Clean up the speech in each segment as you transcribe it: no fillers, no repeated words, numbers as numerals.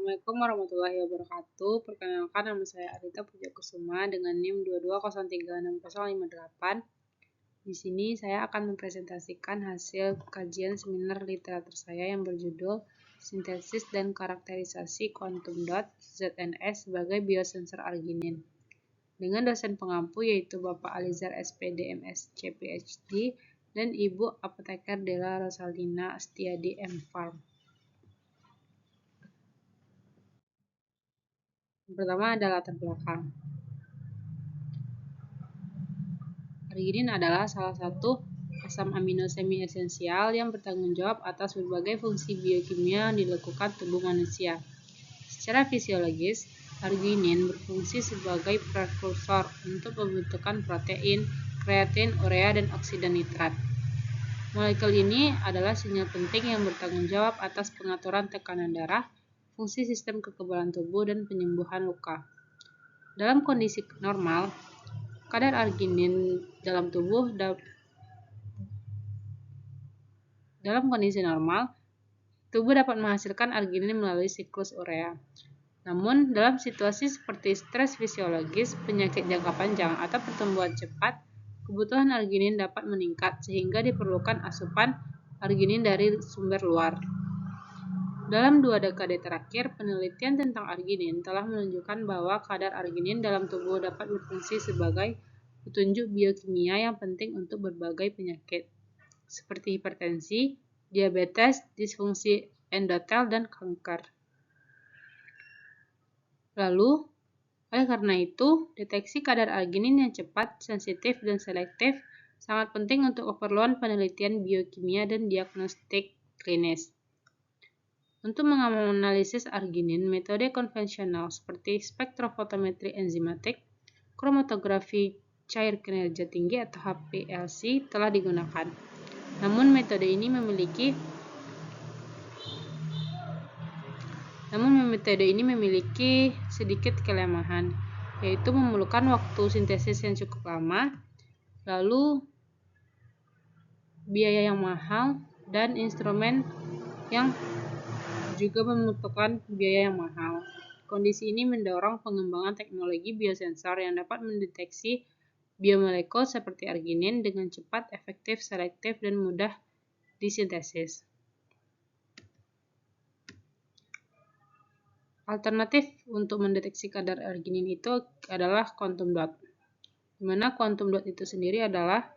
Assalamualaikum warahmatullahi wabarakatuh. Perkenalkan, nama saya Arita Pujakusuma dengan NIM 22036058. Di sini saya akan mempresentasikan hasil kajian seminar literatur saya yang berjudul Sintesis dan Karakterisasi Quantum Dot ZNS sebagai Biosensor Arginin, dengan dosen pengampu yaitu Bapak Alizar SPD MSc PhD dan Ibu Apoteker Della Rosalina Astiadi M.Pharm. Yang pertama adalah latar belakang. Arginin adalah salah satu asam amino semi esensial yang bertanggung jawab atas berbagai fungsi biokimia yang dilakukan tubuh manusia. Secara fisiologis, arginin berfungsi sebagai prekursor untuk pembentukan protein, kreatin, urea, dan oksida nitrat. Molekul ini adalah sinyal penting yang bertanggung jawab atas pengaturan tekanan darah, fungsi sistem kekebalan tubuh, dan penyembuhan luka. Dalam kondisi normal, kadar arginin dalam tubuh dapat menghasilkan arginin melalui siklus urea. Namun, dalam situasi seperti stres fisiologis, penyakit jangka panjang, atau pertumbuhan cepat, kebutuhan arginin dapat meningkat sehingga diperlukan asupan arginin dari sumber luar. Dalam 2 dekade terakhir, penelitian tentang arginin telah menunjukkan bahwa kadar arginin dalam tubuh dapat berfungsi sebagai petunjuk biokimia yang penting untuk berbagai penyakit, seperti hipertensi, diabetes, disfungsi endotel, dan kanker. Lalu, oleh karena itu, deteksi kadar arginin yang cepat, sensitif, dan selektif sangat penting untuk keperluan penelitian biokimia dan diagnostik klinis. Untuk menganalisis arginin, metode konvensional seperti spektrofotometri enzimatik, kromatografi cair kinerja tinggi atau HPLC telah digunakan. Namun metode ini memiliki sedikit kelemahan, yaitu memerlukan waktu sintesis yang cukup lama, lalu biaya yang mahal, dan instrumen yang juga membutuhkan biaya yang mahal. Kondisi ini mendorong pengembangan teknologi biosensor yang dapat mendeteksi biomolekul seperti arginin dengan cepat, efektif, selektif, dan mudah disintesis. Alternatif untuk mendeteksi kadar arginin itu adalah quantum dot, di mana quantum dot itu sendiri adalah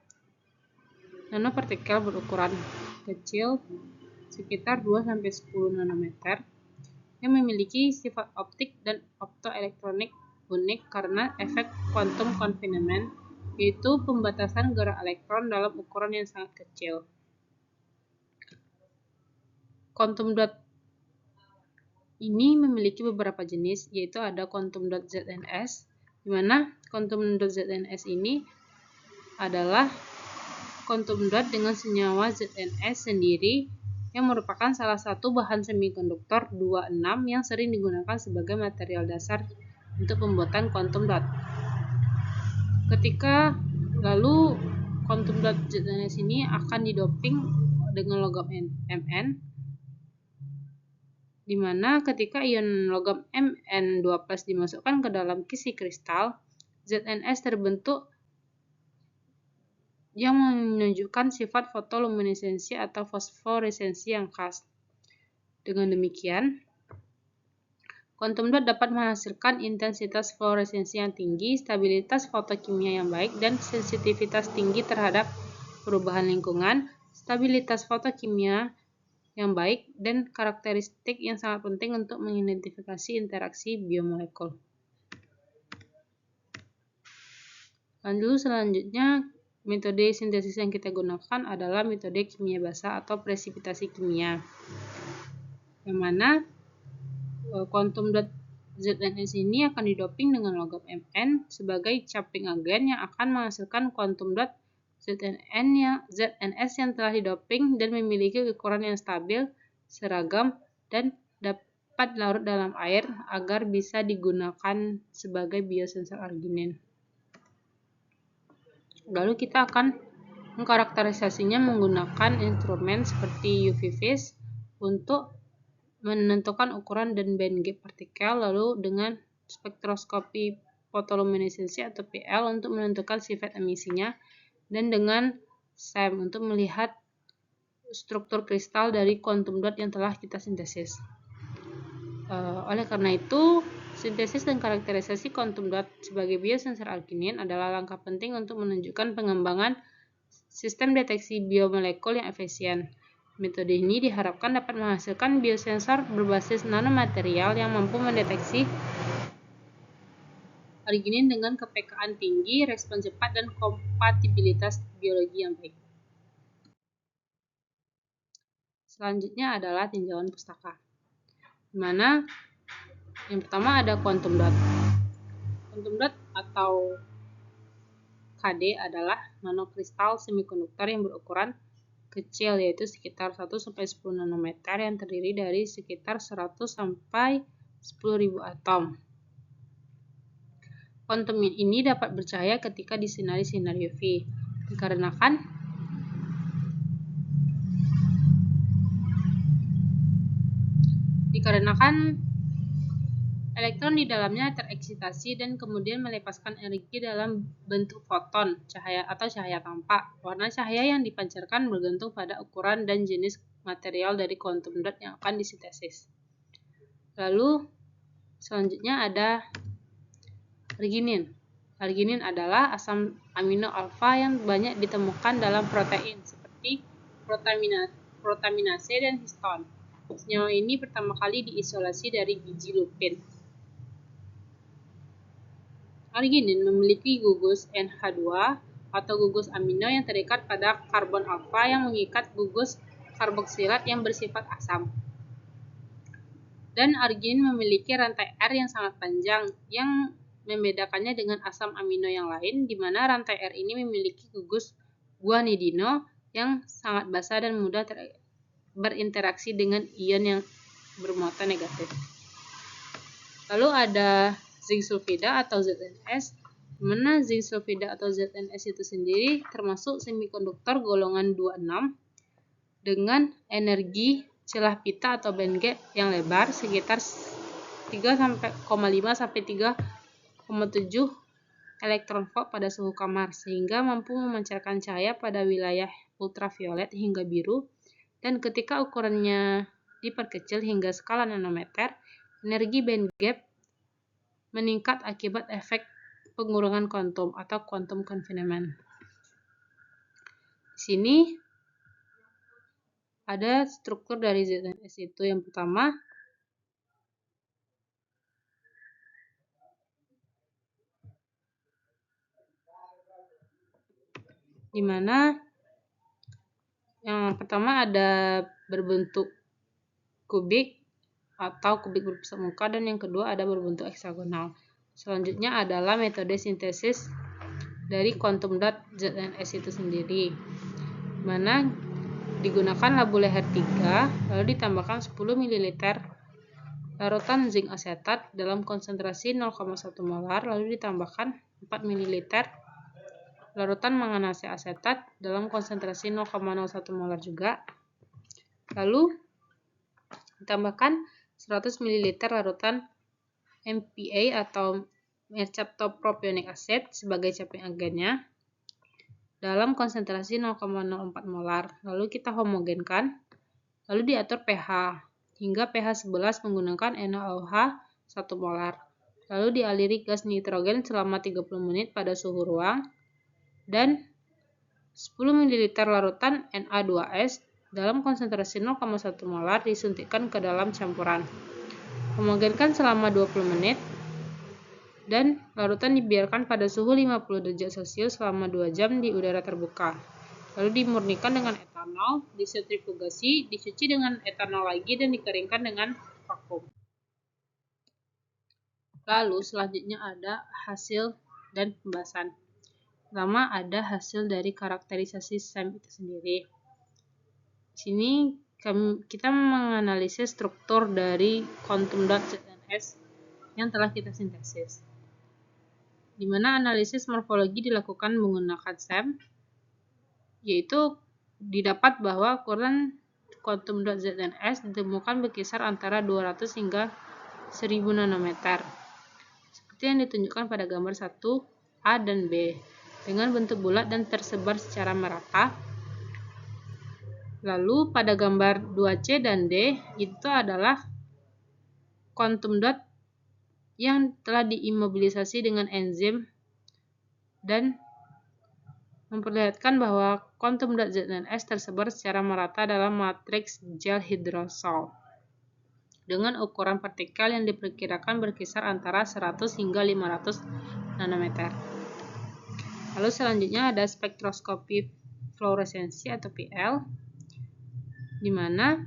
nanopartikel berukuran kecil sekitar 2-10 nanometer yang memiliki sifat optik dan optoelektronik unik karena efek quantum confinement, yaitu pembatasan gerak elektron dalam ukuran yang sangat kecil. Quantum dot ini memiliki beberapa jenis, yaitu ada quantum dot ZNS, di mana quantum dot ZNS ini adalah quantum dot dengan senyawa ZNS sendiri yang merupakan salah satu bahan semikonduktor 26 yang sering digunakan sebagai material dasar untuk pembuatan quantum dot. Lalu quantum dot ZNS ini akan didoping dengan logam Mn, di mana ketika ion logam Mn2+ dimasukkan ke dalam kisi kristal, ZNS terbentuk yang menunjukkan sifat fotoluminesensi atau fosforesensi yang khas. Dengan demikian, quantum dot dapat menghasilkan intensitas fluoresensi yang tinggi, stabilitas fotokimia yang baik, dan sensitivitas tinggi terhadap perubahan lingkungan, stabilitas fotokimia yang baik, dan karakteristik yang sangat penting untuk mengidentifikasi interaksi biomolekul. Lalu selanjutnya, metode sintesis yang kita gunakan adalah metode kimia basa atau presipitasi kimia, yang mana quantum dot ZNS ini akan didoping dengan logam Mn sebagai capping agen yang akan menghasilkan quantum dot ZNS yang telah didoping dan memiliki ukuran yang stabil, seragam, dan dapat larut dalam air agar bisa digunakan sebagai biosensor arginin. Lalu kita akan mengkarakterisasinya menggunakan instrumen seperti UV-Vis untuk menentukan ukuran dan band gap partikel, lalu dengan spektroskopi fotoluminesensi atau PL untuk menentukan sifat emisinya, dan dengan SEM untuk melihat struktur kristal dari quantum dot yang telah kita sintesis. Oleh karena itu, sintesis dan karakterisasi quantum dot sebagai biosensor arginin adalah langkah penting untuk menunjukkan pengembangan sistem deteksi biomolekul yang efisien. Metode ini diharapkan dapat menghasilkan biosensor berbasis nanomaterial yang mampu mendeteksi arginin dengan kepeka-an tinggi, respon cepat, dan kompatibilitas biologi yang baik. Selanjutnya adalah tinjauan pustaka, di mana yang pertama ada quantum dot. Quantum dot atau KD adalah nanokristal semikonduktor yang berukuran kecil, yaitu sekitar 1-10 nanometer yang terdiri dari sekitar 100-10.000 atom. Kuantum ini dapat bercahaya ketika disinari sinar UV, dikarenakan elektron di dalamnya tereksitasi dan kemudian melepaskan energi dalam bentuk foton, cahaya atau cahaya tampak. Warna cahaya yang dipancarkan bergantung pada ukuran dan jenis material dari quantum dot yang akan disintesis. Lalu selanjutnya ada arginin. Arginin adalah asam amino alfa yang banyak ditemukan dalam protein seperti protaminase dan histon. Senyawa ini pertama kali diisolasi dari biji lupin. Arginin memiliki gugus NH2 atau gugus amino yang terikat pada karbon alfa yang mengikat gugus karboksilat yang bersifat asam. Dan arginin memiliki rantai R yang sangat panjang yang membedakannya dengan asam amino yang lain, di mana rantai R ini memiliki gugus guanidino yang sangat basah dan mudah berinteraksi dengan ion yang bermuatan negatif. Lalu ada zinc sulfida atau ZNS, di mana zinc sulfida atau ZNS itu sendiri termasuk semikonduktor golongan 26 dengan energi celah pita atau band gap yang lebar sekitar 3,5 sampai 3,7 elektron volt pada suhu kamar, sehingga mampu memancarkan cahaya pada wilayah ultraviolet hingga biru, dan ketika ukurannya diperkecil hingga skala nanometer, energi band gap meningkat akibat efek pengurungan kuantum atau quantum confinement. Di sini ada struktur dari ZNS itu. Yang pertama, di mana yang pertama ada berbentuk kubik atau kubik berpusat muka, dan yang kedua ada berbentuk heksagonal. Selanjutnya adalah metode sintesis dari quantum dot ZNS itu sendiri, mana digunakan labu leher 3 lalu ditambahkan 10 ml larutan zinc asetat dalam konsentrasi 0,1 molar, lalu ditambahkan 4 ml larutan manganese asetat dalam konsentrasi 0,01 molar juga, lalu ditambahkan 100 ml larutan MPA atau mercaptopropionic acid sebagai caping agennya dalam konsentrasi 0,04 molar. Lalu kita homogenkan, lalu diatur pH hingga pH 11 menggunakan NaOH 1 molar. Lalu dialiri gas nitrogen selama 30 menit pada suhu ruang, dan 10 ml larutan Na2S dalam konsentrasi 0,1 molar disuntikkan ke dalam campuran. Homogenkan selama 20 menit, dan larutan dibiarkan pada suhu 50 derajat Celcius selama 2 jam di udara terbuka. Lalu dimurnikan dengan etanol, disentrifugasi, dicuci dengan etanol lagi, dan dikeringkan dengan vakum. Lalu selanjutnya ada hasil dan pembahasan. Pertama ada hasil dari karakterisasi SEM itu sendiri. Di sini kita menganalisis struktur dari quantum dot ZNS yang telah kita sintesis, di mana analisis morfologi dilakukan menggunakan SEM, yaitu didapat bahwa ukuran kuantum dot ZNS ditemukan berkisar antara 200 hingga 1000 nanometer. Seperti yang ditunjukkan pada gambar 1 A dan B, dengan bentuk bulat dan tersebar secara merata. Lalu pada gambar 2C dan D itu adalah quantum dot yang telah diimobilisasi dengan enzim dan memperlihatkan bahwa quantum dot ZNS tersebar secara merata dalam matriks gel hidrosol dengan ukuran partikel yang diperkirakan berkisar antara 100 hingga 500 nanometer. Lalu selanjutnya ada spektroskopi fluoresensi atau PL, di mana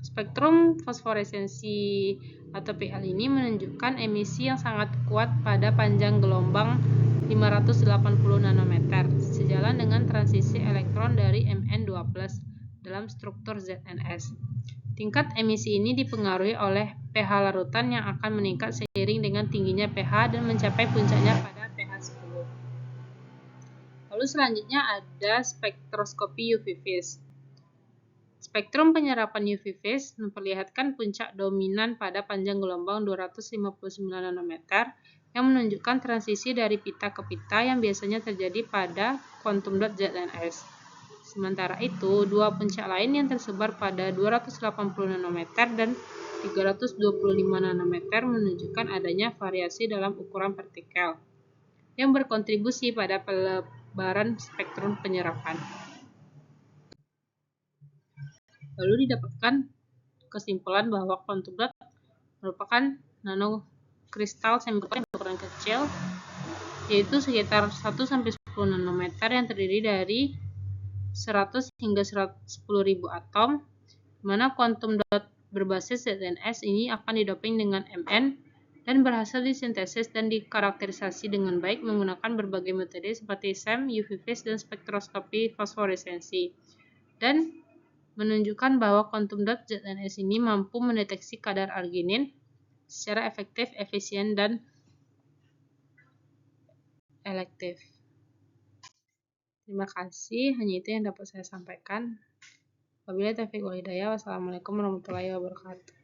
spektrum fosforesensi atau PL ini menunjukkan emisi yang sangat kuat pada panjang gelombang 580 nanometer, sejalan dengan transisi elektron dari Mn2+ dalam struktur ZNS. Tingkat emisi ini dipengaruhi oleh pH larutan yang akan meningkat seiring dengan tingginya pH dan mencapai puncaknya pada pH 10. Lalu selanjutnya ada spektroskopi UV phase. Spektrum penyerapan UV phase memperlihatkan puncak dominan pada panjang gelombang 259 nanometer yang menunjukkan transisi dari pita ke pita yang biasanya terjadi pada quantum dot ZNS. Sementara itu, dua puncak lain yang tersebar pada 280 nanometer dan 325 nanometer menunjukkan adanya variasi dalam ukuran partikel yang berkontribusi pada pelebaran spektrum penyerapan. Lalu didapatkan kesimpulan bahwa quantum dot merupakan nanokristal semikonduktor yang berukuran kecil, yaitu sekitar 1-10 nanometer yang terdiri dari 100 hingga 10.000 atom, di mana quantum dot berbasis ZNS ini akan didoping dengan Mn dan berhasil disintesis dan dikarakterisasi dengan baik menggunakan berbagai metode seperti SEM, UV phase, dan spektroskopi fosforesensi, dan menunjukkan bahwa quantum dot ZNS ini mampu mendeteksi kadar arginin secara efektif, efisien, dan elektif. Terima kasih, hanya itu yang dapat saya sampaikan. Wabillahi taufiq wal hidayah. Wassalamualaikum warahmatullahi wabarakatuh.